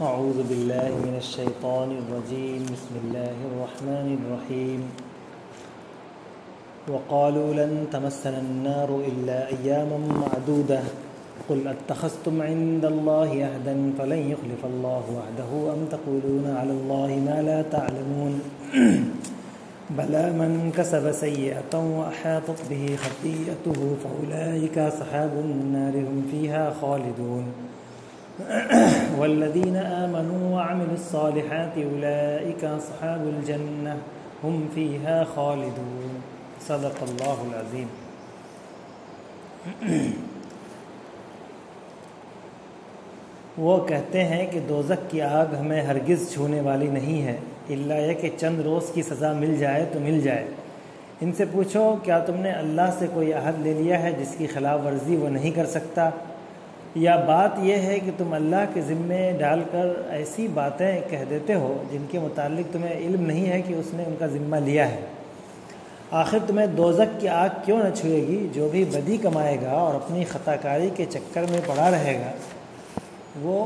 اعوذ باللہ من الشیطان الرجیم بسم اللہ الرحمن الرحیم وقالوا لن تمسنا النار الا ایاما معدودة قل اتخذتم عند الله عهدا فلن يخلف الله وعده ام تقولون على الله ما لا تعلمون بلى من كسب سيئة وأحاطت به خطيئته فأولئك أصحاب النار هم فيها خالدون والذين آمنوا وعملوا الصالحات أولئك أصحاب الجنة هم فيها خالدون صدق اللہ العظیم۔ وہ کہتے ہیں کہ دوزخ کی آگ ہمیں ہرگز چھونے والی نہیں ہے الا یہ کہ چند روز کی سزا مل جائے تو مل جائے۔ ان سے پوچھو کیا تم نے اللہ سے کوئی عہد لے لیا ہے جس کی خلاف ورزی وہ نہیں کر سکتا، یا بات یہ ہے کہ تم اللہ کے ذمے ڈال کر ایسی باتیں کہہ دیتے ہو جن کے متعلق تمہیں علم نہیں ہے کہ اس نے ان کا ذمہ لیا ہے۔ آخر تمہیں دوزخ کی آگ کیوں نہ چھوئے گی؟ جو بھی بدی کمائے گا اور اپنی خطا کاری کے چکر میں پڑا رہے گا وہ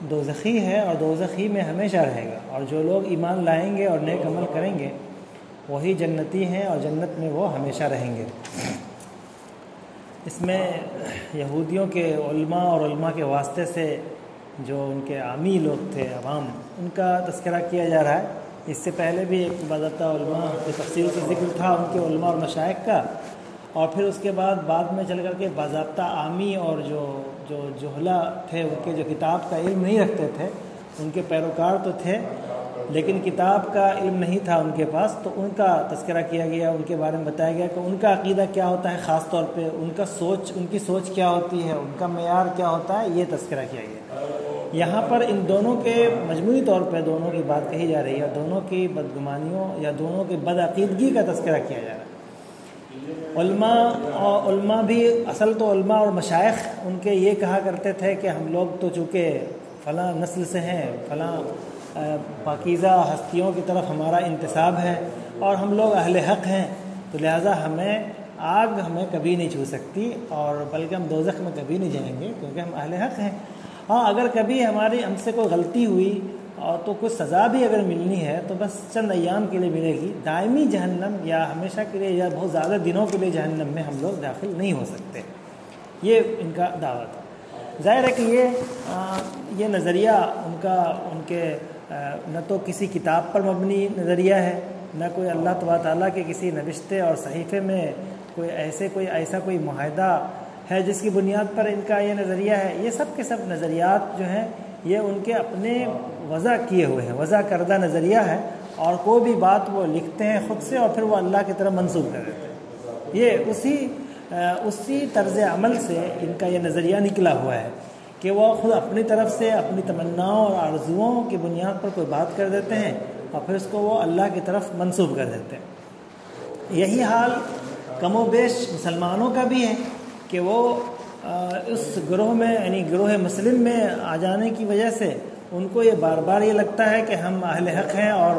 دوزخی ہے اور دوزخی میں ہمیشہ رہے گا، اور جو لوگ ایمان لائیں گے اور نیک عمل کریں گے وہی جنتی ہیں اور جنت میں وہ ہمیشہ رہیں گے۔ اس میں یہودیوں کے علماء اور علماء کے واسطے سے جو ان کے عامی لوگ تھے، عوام، ان کا تذکرہ کیا جا رہا ہے۔ اس سے پہلے بھی ایک باضابطہ علماء کے تفصیل سے ذکر تھا ان کے علماء اور مشائخ کا، اور پھر اس کے بعد میں چل کر کے باضابطہ عامی اور جو جہلا تھے، ان کے جو کتاب کا علم نہیں رکھتے تھے، ان کے پیروکار تو تھے لیکن کتاب کا علم نہیں تھا ان کے پاس، تو ان کا تذکرہ کیا گیا، ان کے بارے میں بتایا گیا کہ ان کا عقیدہ کیا ہوتا ہے، خاص طور پہ ان کی سوچ کیا ہوتی ہے، ان کا معیار کیا ہوتا ہے، یہ تذکرہ کیا گیا۔ یہاں پر ان دونوں کے مجموعی طور پہ دونوں کی بات کہی جا رہی ہے، دونوں کی بدگمانیوں یا دونوں کی بدعقیدگی کا تذکرہ کیا جا رہا ہے۔ علماء بھی، اصل تو علماء اور مشائخ ان کے یہ کہا کرتے تھے کہ ہم لوگ تو چونکہ فلاں نسل سے ہیں، فلاں پاکیزہ ہستیوں کی طرف ہمارا انتساب ہے اور ہم لوگ اہل حق ہیں، تو لہٰذا آگ ہمیں کبھی نہیں چھو سکتی، اور بلکہ ہم دوزخ میں کبھی نہیں جائیں گے کیونکہ ہم اہل حق ہیں۔ ہاں، اگر کبھی ہم سے کوئی غلطی ہوئی اور تو کچھ سزا بھی اگر ملنی ہے تو بس چند ایام کے لیے ملے گی، دائمی جہنم یا ہمیشہ کے لیے یا بہت زیادہ دنوں کے لیے جہنم میں ہم لوگ داخل نہیں ہو سکتے، یہ ان کا دعویٰ تھا۔ ظاہر ہے کہ یہ نظریہ ان کے نہ تو کسی کتاب پر مبنی نظریہ ہے، نہ کوئی اللہ تبارک تعالیٰ کے کسی نوشتے اور صحیفے میں ایسا کوئی معاہدہ ہے جس کی بنیاد پر ان کا یہ نظریہ ہے۔ یہ سب کے سب نظریات جو ہیں یہ ان کے اپنے وضع کیے ہوئے ہیں، وضع کردہ نظریہ ہے، اور کوئی بھی بات وہ لکھتے ہیں خود سے اور پھر وہ اللہ کی طرف منسوب کر دیتے ہیں۔ یہ اسی طرز عمل سے ان کا یہ نظریہ نکلا ہوا ہے کہ وہ خود اپنی طرف سے اپنی تمناؤں اور آرزوؤں کی بنیاد پر کوئی بات کر دیتے ہیں اور پھر اس کو وہ اللہ کی طرف منسوب کر دیتے ہیں۔ یہی حال کم و بیش مسلمانوں کا بھی ہے کہ وہ اس گروہ میں، یعنی گروہ مسلم میں آ جانے کی وجہ سے ان کو یہ بار بار یہ لگتا ہے کہ ہم اہل حق ہیں اور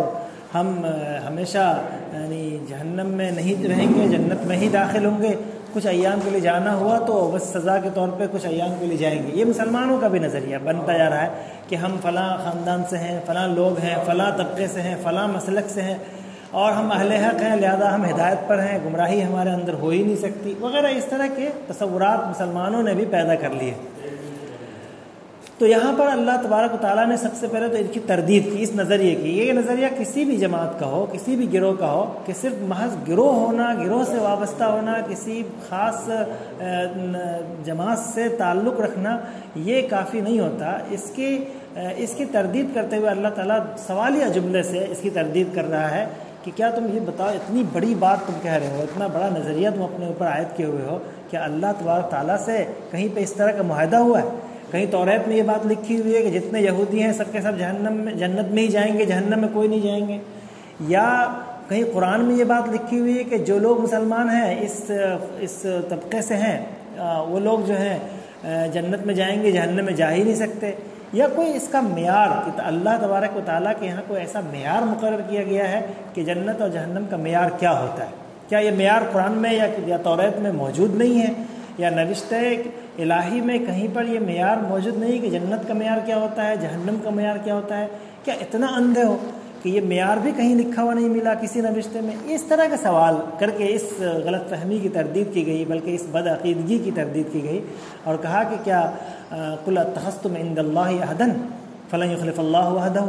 ہم ہمیشہ یعنی جہنم میں نہیں رہیں گے، جنت میں ہی داخل ہوں گے، کچھ ایام کے لیے جانا ہوا تو بس سزا کے طور پہ کچھ ایام کے لیے جائیں گے۔ یہ مسلمانوں کا بھی نظریہ بنتا جا رہا ہے کہ ہم فلاں خاندان سے ہیں، فلاں لوگ ہیں، فلاں طبقے سے ہیں، فلاں مسلک سے ہیں اور ہم اہل حق ہیں، لہذا ہم ہدایت پر ہیں، گمراہی ہمارے اندر ہو ہی نہیں سکتی وغیرہ، اس طرح کے تصورات مسلمانوں نے بھی پیدا کر لیے۔ تو یہاں پر اللہ تبارک و تعالیٰ نے سب سے پہلے تو ان کی تردید کی، اس نظریے کی۔ یہ نظریہ کسی بھی جماعت کا ہو، کسی بھی گروہ کا ہو، کہ صرف محض گروہ ہونا، گروہ سے وابستہ ہونا، کسی خاص جماعت سے تعلق رکھنا، یہ کافی نہیں ہوتا۔ اس کی تردید کرتے ہوئے اللہ تعالیٰ سوالیہ جملے سے اس کی تردید کر رہا ہے کہ کیا تم یہ بتاؤ، اتنی بڑی بات تم کہہ رہے ہو، اتنا بڑا نظریہ تم اپنے اوپر عائد کیے ہوئے ہو، کیا اللہ تبارک تعالیٰ سے کہیں پہ اس طرح کا معاہدہ ہوا ہے؟ کہیں توریت میں یہ بات لکھی ہوئی ہے کہ جتنے یہودی ہیں سب کے سب جنت میں ہی جائیں گے، جہنم میں کوئی نہیں جائیں گے؟ یا کہیں قرآن میں یہ بات لکھی ہوئی ہے کہ جو لوگ مسلمان ہیں اس طبقے سے ہیں وہ لوگ جو ہیں جنت میں جائیں گے، جہنم میں جا ہی نہیں سکتے؟ یا کوئی اس کا معیار کہ اللہ تبارک و تعالیٰ کے یہاں کوئی ایسا معیار مقرر کیا گیا ہے کہ جنت اور جہنم کا معیار کیا ہوتا ہے؟ کیا یہ معیار قرآن میں یا توریت میں موجود نہیں ہے؟ یا نوشت الہی میں کہیں پر یہ معیار موجود نہیں کہ جنت کا معیار کیا ہوتا ہے، جہنم کا معیار کیا ہوتا ہے؟ کیا اتنا اندھے ہو کہ یہ معیار بھی کہیں لکھا ہوا نہیں ملا کسی نوشتے میں؟ اس طرح کا سوال کر کے اس غلط فہمی کی تردید کی گئی، بلکہ اس بد عقیدگی کی تردید کی گئی، اور کہا کہ کیا قل اتخذتم عند اللہ عہدا فلن یخلف اللہ عہدہ،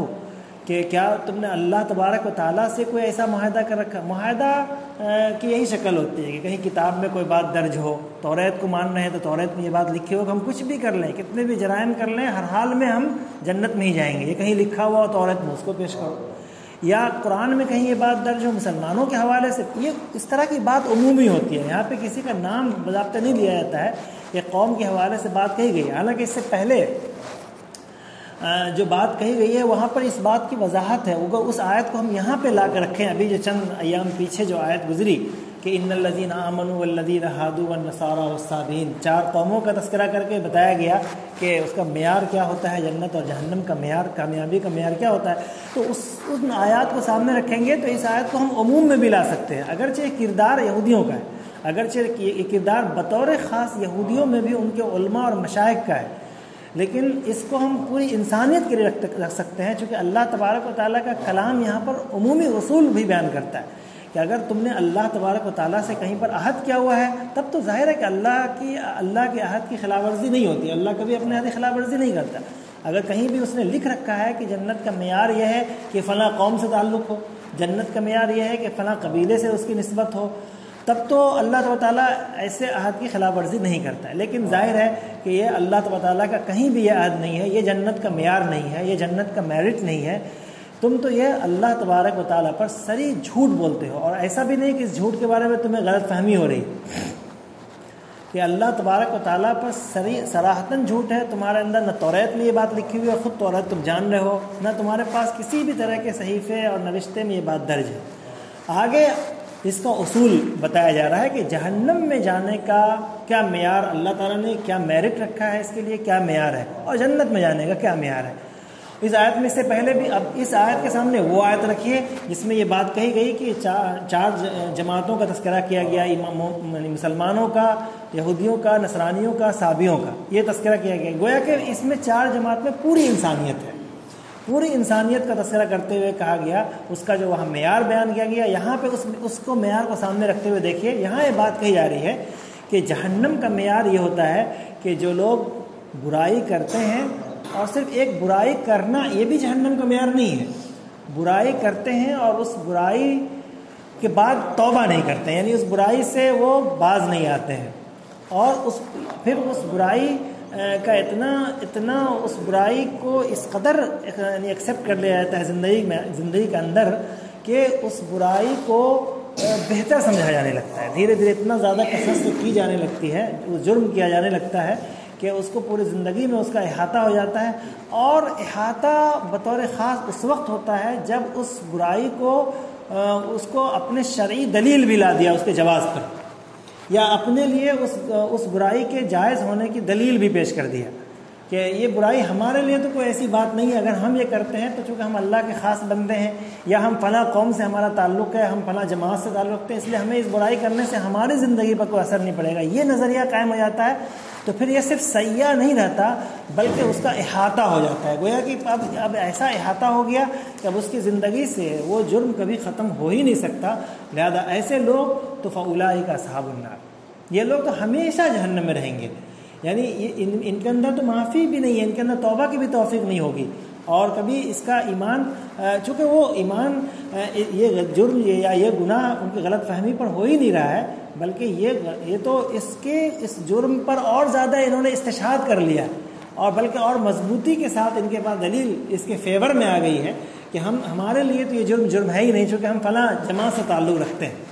کہ کیا تم نے اللہ تبارک و تعالیٰ سے کوئی ایسا معاہدہ کر رکھا؟ معاہدہ کی یہی شکل ہوتی ہے کہ کہیں کتاب میں کوئی بات درج ہو، توریت کو مان رہے ہیں تو توریت میں یہ بات لکھی ہو کہ ہم کچھ بھی کر لیں، کتنے بھی جرائم کر لیں، ہر حال میں ہم جنت میں ہی جائیں گے، یہ کہیں لکھا ہوا ہو توریت میں، اس کو پیش کرو۔ یا قرآن میں کہیں یہ بات درج ہو مسلمانوں کے حوالے سے، یہ اس طرح کی بات عمومی ہوتی ہے، یہاں پہ کسی کا نام باضابطہ نہیں لیا جاتا ہے کہ قوم کے حوالے سے بات کہی گئی۔ حالانکہ اس سے پہلے جو بات کہی گئی ہے وہاں پر اس بات کی وضاحت ہے، اگر اس آیت کو ہم یہاں پہ لا کر رکھیں، ابھی جو چند ایام پیچھے جو آیت گزری کہ ان الذین آمنوا والذین ہادوا والنصارى والصابئین، 4 قوموں کا تذکرہ کر کے بتایا گیا کہ اس کا معیار کیا ہوتا ہے، جنت اور جہنم کا معیار، کامیابی کا معیار کیا ہوتا ہے، تو ان آیات کو سامنے رکھیں گے تو اس آیت کو ہم عموم میں بھی لا سکتے ہیں، اگرچہ یہ کردار یہودیوں کا ہے، اگرچہ یہ کردار بطور خاص یہودیوں میں بھی ان کے علماء اور مشائخ کا ہے، لیکن اس کو ہم پوری انسانیت کے لیے رکھ سکتے ہیں، چونکہ اللہ تبارک و تعالیٰ کا کلام یہاں پر عمومی اصول بھی بیان کرتا ہے کہ اگر تم نے اللہ تبارک و تعالیٰ سے کہیں پر عہد کیا ہوا ہے تب تو ظاہر ہے کہ اللہ کے عہد کی خلاف ورزی نہیں ہوتی، اللہ کبھی اپنے عہد کی خلاف ورزی نہیں کرتا۔ اگر کہیں بھی اس نے لکھ رکھا ہے کہ جنت کا معیار یہ ہے کہ فلاں قوم سے تعلق ہو، جنت کا معیار یہ ہے کہ فلاں قبیلے سے اس کی نسبت ہو، تب تو اللہ تعالیٰ ایسے عہد کی خلاف ورزی نہیں کرتا ہے۔ لیکن ظاہر ہے کہ یہ اللہ تعالیٰ کا کہیں بھی یہ عہد نہیں ہے، یہ جنت کا معیار نہیں ہے، یہ جنت کا میرٹ نہیں ہے، تم تو یہ اللہ تبارک و تعالیٰ پر صریح جھوٹ بولتے ہو، اور ایسا بھی نہیں کہ اس جھوٹ کے بارے میں تمہیں غلط فہمی ہو رہی کہ اللہ تبارک و تعالیٰ پر صراحتاً جھوٹ ہے، تمہارے اندر نہ توریت میں یہ بات لکھی ہوئی ہے، خود توریت تم جان رہے ہو، نہ تمہارے پاس کسی بھی طرح کے صحیفے اور نوشتے میں یہ بات درج ہے۔ آگے اس کا اصول بتایا جا رہا ہے کہ جہنم میں جانے کا کیا معیار اللہ تعالیٰ نے کیا میرٹ رکھا ہے، اس کے لیے کیا معیار ہے، اور جنت میں جانے کا کیا معیار ہے۔ اس آیت میں سے پہلے بھی، اب اس آیت کے سامنے وہ آیت رکھیے جس میں یہ بات کہی گئی کہ 4 جماعتوں کا تذکرہ کیا گیا، مسلمانوں کا، یہودیوں کا، نصرانیوں کا، صابئیوں کا، یہ تذکرہ کیا گیا، گویا کہ اس میں 4 جماعت میں پوری انسانیت ہے، پوری انسانیت کا تذکرہ کرتے ہوئے کہا گیا، اس کا جو وہاں معیار بیان کیا گیا، یہاں پہ اس کو معیار کو سامنے رکھتے ہوئے دیکھیے، یہاں یہ بات کہی جا رہی ہے کہ جہنم کا معیار یہ ہوتا ہے کہ جو لوگ برائی کرتے ہیں، اور صرف ایک برائی کرنا یہ بھی جہنم کا معیار نہیں ہے، برائی کرتے ہیں اور اس برائی کے بعد توبہ نہیں کرتے ہیں، یعنی اس برائی سے وہ باز نہیں آتے ہیں، اور پھر اس برائی کا اتنا اس برائی کو اس قدر یعنی ایکسیپٹ کر لیا جاتا ہے زندگی کے اندر کہ اس برائی کو بہتر سمجھا جانے لگتا ہے، دھیرے دھیرے اتنا زیادہ کثرت سے کی جانے لگتی ہے، وہ جرم کیا جانے لگتا ہے کہ اس کو پوری زندگی میں اس کا احاطہ ہو جاتا ہے، اور احاطہ بطور خاص اس وقت ہوتا ہے جب اس برائی کو اس کو اپنے شرعی دلیل بھی لا دیا اس کے جواز پر، یا اپنے لیے اس برائی کے جائز ہونے کی دلیل بھی پیش کر دیا کہ یہ برائی ہمارے لیے تو کوئی ایسی بات نہیں ہے، اگر ہم یہ کرتے ہیں تو چونکہ ہم اللہ کے خاص بندے ہیں، یا ہم فلاں قوم سے ہمارا تعلق ہے، ہم فلاں جماعت سے تعلق رکھتے ہیں، اس لیے ہمیں اس برائی کرنے سے ہماری زندگی پر کوئی اثر نہیں پڑے گا، یہ نظریہ قائم ہو جاتا ہے، تو پھر یہ صرف سیاح نہیں رہتا بلکہ اس کا احاطہ ہو جاتا ہے، گویا کہ اب ایسا احاطہ ہو گیا کہ اب اس کی زندگی سے وہ جرم کبھی ختم ہو ہی نہیں سکتا، لہذا ایسے لوگ تو فاولئک اصحاب النار، یہ لوگ تو ہمیشہ جہنم میں رہیں گے، یعنی ان کے اندر تو معافی بھی نہیں ہے، ان کے اندر توبہ کی بھی توفیق نہیں ہوگی، اور کبھی اس کا ایمان، چونکہ وہ ایمان یہ جرم یا یہ گناہ ان کی غلط فہمی پر ہو ہی نہیں رہا ہے، بلکہ یہ تو اس جرم پر اور زیادہ انہوں نے استشہاد کر لیا، اور بلکہ اور مضبوطی کے ساتھ ان کے پاس دلیل اس کے فیور میں آ گئی ہے کہ ہمارے لیے تو یہ جرم ہے ہی نہیں، چونکہ ہم فلاں جماعت سے تعلق رکھتے ہیں۔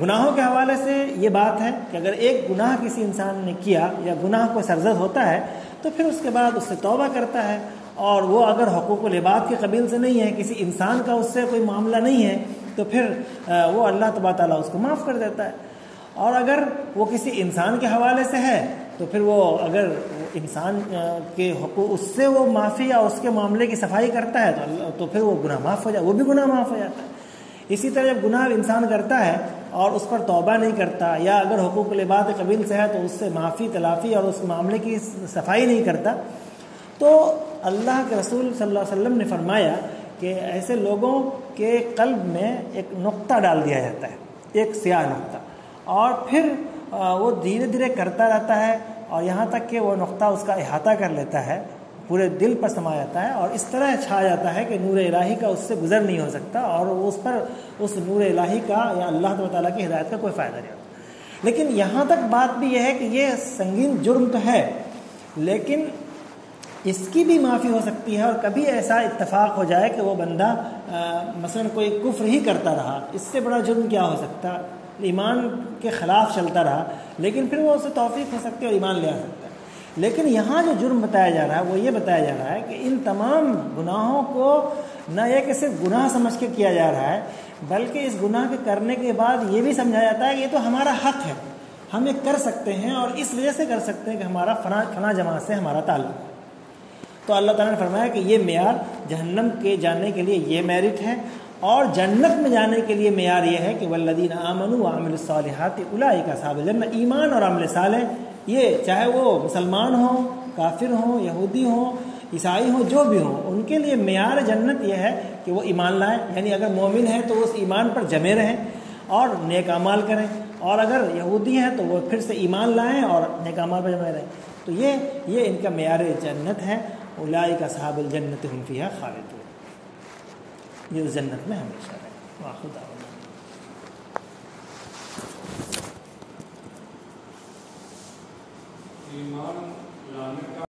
گناہوں کے حوالے سے یہ بات ہے کہ اگر ایک گناہ کسی انسان نے کیا یا گناہ کو سرزد ہوتا ہے تو پھر اس کے بعد اس سے توبہ کرتا ہے، اور وہ اگر حقوق العباد کے قبیل سے نہیں ہے، کسی انسان کا اس سے کوئی معاملہ نہیں ہے، تو پھر وہ اللہ تبارک تعالیٰ اس کو معاف کر دیتا ہے، اور اگر وہ کسی انسان کے حوالے سے ہے تو پھر وہ اگر انسان کے حقوق اس سے وہ معافی یا اس کے معاملے کی صفائی کرتا ہے تو پھر وہ گناہ معاف ہو جائے، وہ بھی گناہ معاف ہو جاتا ہے۔ اسی طرح جب گناہ انسان کرتا ہے اور اس پر توبہ نہیں کرتا، یا اگر حقوق العباد قبیل سے ہے تو اس سے معافی تلافی اور اس معاملے کی صفائی نہیں کرتا، تو اللہ کے رسول صلی اللہ علیہ وسلم نے فرمایا کہ ایسے لوگوں کے قلب میں ایک نقطہ ڈال دیا جاتا ہے، ایک سیاہ نقطہ، اور پھر وہ دھیرے دھیرے کرتا رہتا ہے اور یہاں تک کہ وہ نقطہ اس کا احاطہ کر لیتا ہے، پورے دل پر سما جاتا ہے اور اس طرح چھا جاتا ہے کہ نور الہی کا اس سے گزر نہیں ہو سکتا، اور اس پر اس نور الہی کا یا اللہ تعالیٰ کی ہدایت کا کوئی فائدہ نہیں ہوتا۔ لیکن یہاں تک بات بھی یہ ہے کہ یہ سنگین جرم تو ہے، لیکن اس کی بھی معافی ہو سکتی ہے، اور کبھی ایسا اتفاق ہو جائے کہ وہ بندہ مثلا کوئی کفر ہی کرتا رہا، اس سے بڑا جرم کیا ہو سکتا، ایمان کے خلاف چلتا رہا، لیکن پھر وہ اسے توفیق ہو سکتی ہے اور ایمان لے آ سکتا ہے۔ لیکن یہاں جو جرم بتایا جا رہا ہے وہ یہ بتایا جا رہا ہے کہ ان تمام گناہوں کو نہ یہ کہ صرف گناہ سمجھ کے کیا جا رہا ہے، بلکہ اس گناہ کے کرنے کے بعد یہ بھی سمجھایا جاتا ہے کہ یہ تو ہمارا حق ہے، ہم یہ کر سکتے ہیں اور اس وجہ سے کر سکتے ہیں کہ ہمارا فلاں جماعت سے ہمارا تعلق ہے۔ تو اللہ تعالیٰ نے فرمایا کہ یہ معیار جہنم کے جانے کے لیے یہ میرٹ ہے، اور جنت میں جانے کے لیے معیار یہ ہے کہ والذین آمنوا وعملوا الصالحات اولئک اصحاب الجنہ۔ ایمان اور عمل صالح، یہ چاہے وہ مسلمان ہوں، کافر ہوں، یہودی ہوں، عیسائی ہوں، جو بھی ہوں، ان کے لیے معیار جنت یہ ہے کہ وہ ایمان لائیں، یعنی اگر مومن ہیں تو اس ایمان پر جمے رہیں اور نیک اعمال کریں، اور اگر یہودی ہیں تو وہ پھر سے ایمان لائیں اور نیک اعمال پر جمے رہیں۔ تو یہ ان کا معیار جنت ہے۔ اولئک اصحاب الجنۃ هم فیہا خالدون، یہ اس جنت میں ہمیشہ رہیں۔ وآخر دعوانا ایمان لانے کا